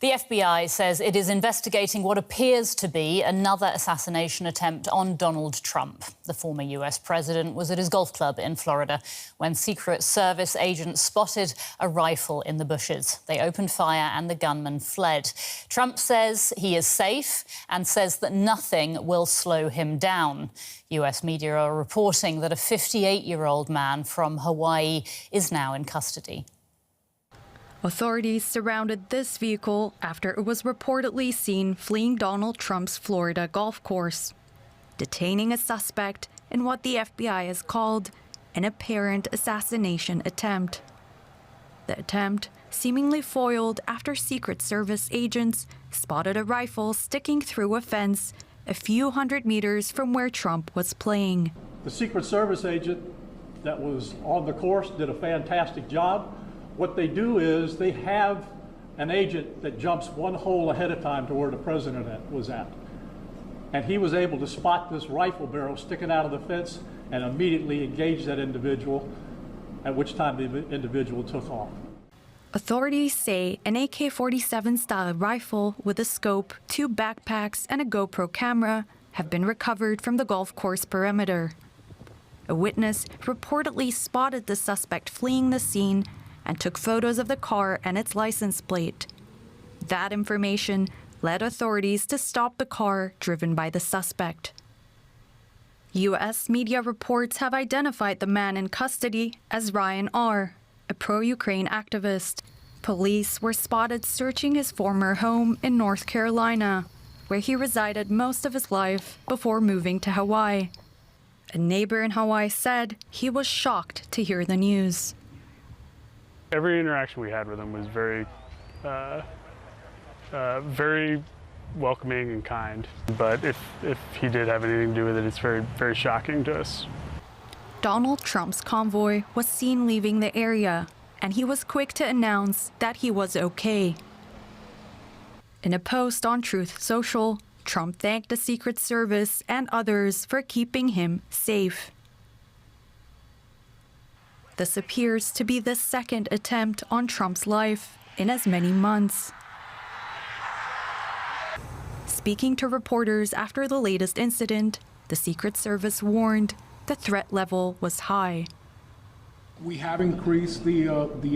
The FBI says it is investigating what appears to be another assassination attempt on Donald Trump. The former US president was at his golf club in Florida when Secret Service agents spotted a rifle in the bushes. They opened fire and the gunman fled. Trump says he is safe and says that nothing will slow him down. US media are reporting that a 58-year-old man from Hawaii is now in custody. Authorities surrounded this vehicle after it was reportedly seen fleeing Donald Trump's Florida golf course, detaining a suspect in what the FBI has called an apparent assassination attempt. The attempt seemingly foiled after Secret Service agents spotted a rifle sticking through a fence a few hundred meters from where Trump was playing. The Secret Service agent that was on the course did a fantastic job. What they do is they have an agent that jumps one hole ahead of time to where the president was at. And he was able to spot this rifle barrel sticking out of the fence and immediately engage that individual, at which time the individual took off. Authorities say an AK-47 style rifle with a scope, 2 backpacks and a GoPro camera have been recovered from the golf course perimeter. A witness reportedly spotted the suspect fleeing the scene and took photos of the car and its license plate. That information led authorities to stop the car driven by the suspect. U.S. media reports have identified the man in custody as Ryan R., a pro-Ukraine activist. Police were spotted searching his former home in North Carolina, where he resided most of his life before moving to Hawaii. A neighbor in Hawaii said he was shocked to hear the news. Every interaction we had with him was very welcoming and kind. But if he did have anything to do with it, it's very, very shocking to us. Donald Trump's convoy was seen leaving the area, and he was quick to announce that he was okay. In a post on Truth Social, Trump thanked the Secret Service and others for keeping him safe. This appears to be the second attempt on Trump's life in as many months. Speaking to reporters after the latest incident, the Secret Service warned the threat level was high. We have increased the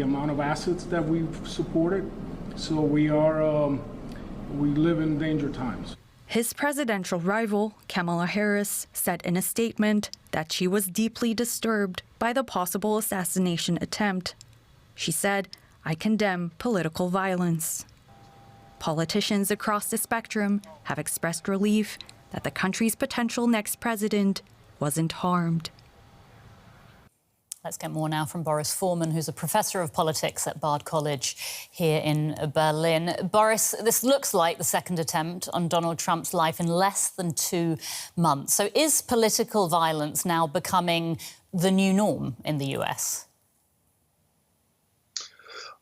amount of assets that we've supported, so we live in danger times. His presidential rival, Kamala Harris, said in a statement that she was deeply disturbed by the possible assassination attempt. She said, "I condemn political violence." Politicians across the spectrum have expressed relief that the country's potential next president wasn't harmed. Let's get more now from Boris Vormann, who's a professor of politics at Bard College here in Berlin. Boris, this looks like the second attempt on Donald Trump's life in less than 2 months. So is political violence now becoming the new norm in the US?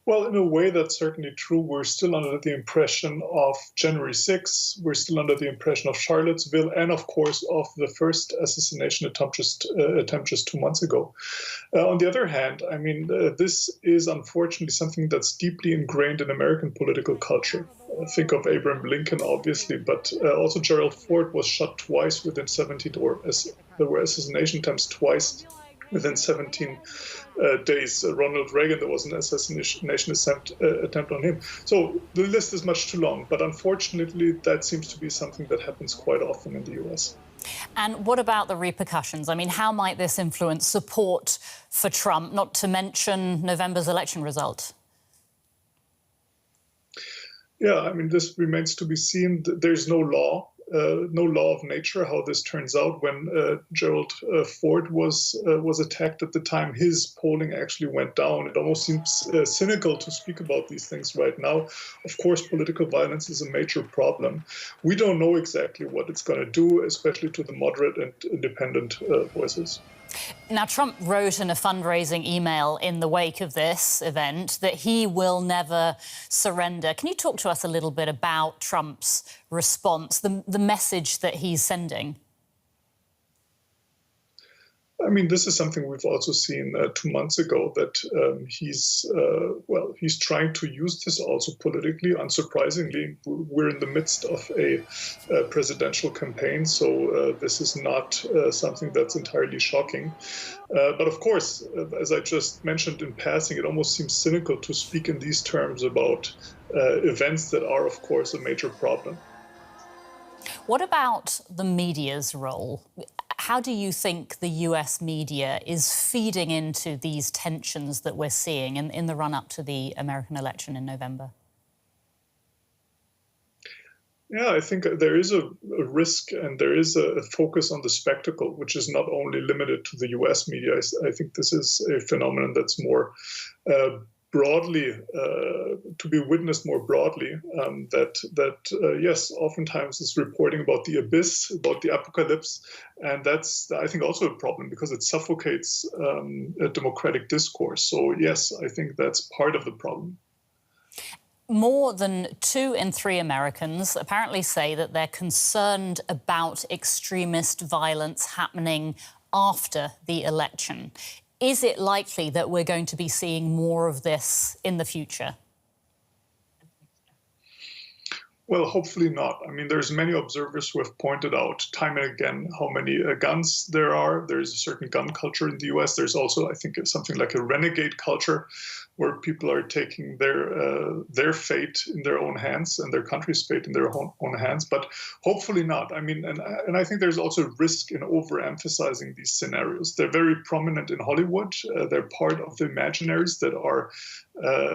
Well, in a way, that's certainly true. We're still under the impression of January 6th. We're still under the impression of Charlottesville and, of course, of the first assassination attempt just 2 months ago. On the other hand, I mean, this is unfortunately something that's deeply ingrained in American political culture. Think of Abraham Lincoln, obviously, but also Gerald Ford was shot twice within 17, or there were assassination attempts twice within 17 days. Ronald Reagan, there was an assassination attempt on him. So the list is much too long, but unfortunately that seems to be something that happens quite often in the US. And what about the repercussions? I mean, how might this influence support for Trump, not to mention November's election result? Yeah, I mean, this remains to be seen. There's no law of nature how this turns out. When Gerald Ford was attacked at the time, his polling actually went down. It almost seems cynical to speak about these things right now. Of course, political violence is a major problem. We don't know exactly what it's going to do, especially to the moderate and independent voices. Now, Trump wrote in a fundraising email in the wake of this event that he will never surrender. Can you talk to us a little bit about Trump's response, the message that he's sending? I mean, this is something we've also seen 2 months ago, that he's trying to use this also politically. Unsurprisingly, we're in the midst of a presidential campaign, so this is not something that's entirely shocking. But of course, as I just mentioned in passing, it almost seems cynical to speak in these terms about events that are, of course, a major problem. What about the media's role? How do you think the US media is feeding into these tensions that we're seeing in the run-up to the American election in November? Yeah, I think there is a risk, and there is a focus on the spectacle, which is not only limited to the US media. I think this is a phenomenon that's more broadly to be witnessed more broadly, yes, oftentimes is reporting about the abyss, about the apocalypse, and that's, I think, also a problem because it suffocates a democratic discourse. So yes, I think that's part of the problem. More than 2 in 3 Americans apparently say that they're concerned about extremist violence happening after the election. Is it likely that we're going to be seeing more of this in the future? Well, hopefully not. I mean, there's many observers who have pointed out time and again how many guns there are. There's a certain gun culture in the US. There's also, I think, something like a renegade culture where people are taking their fate in their own hands and their country's fate in their own hands. But hopefully not. I mean, and I think there's also a risk in overemphasizing these scenarios. They're very prominent in Hollywood. They're part of the imaginaries that are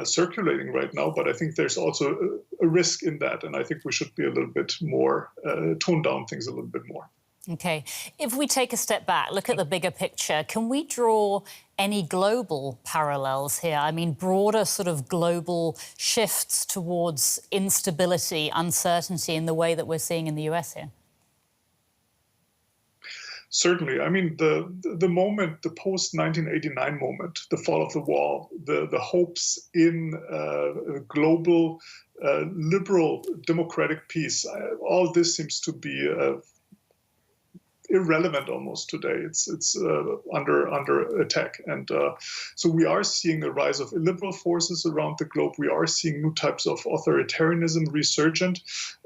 circulating right now. But I think there's also a risk in that. And I think we should be a little bit more, tone down things a little bit more. OK. If we take a step back, look at the bigger picture, can we draw any global parallels here? I mean, broader sort of global shifts towards instability, uncertainty in the way that we're seeing in the US here? Certainly. I mean, the moment, the post-1989 moment, the fall of the wall, the hopes in global liberal democratic peace, all this seems to be irrelevant almost today. It's under attack, and so we are seeing a rise of illiberal forces around the globe. We are seeing new types of authoritarianism resurgent,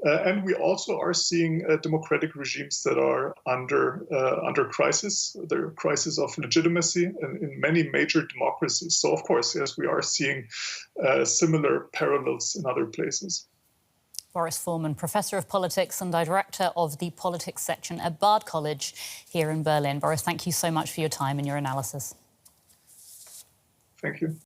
and we also are seeing democratic regimes that are under crisis. There are crisis of legitimacy in many major democracies. So of course, yes, we are seeing similar parallels in other places. Boris Vormann, Professor of Politics and Director of the Politics section at Bard College here in Berlin. Boris, thank you so much for your time and your analysis. Thank you.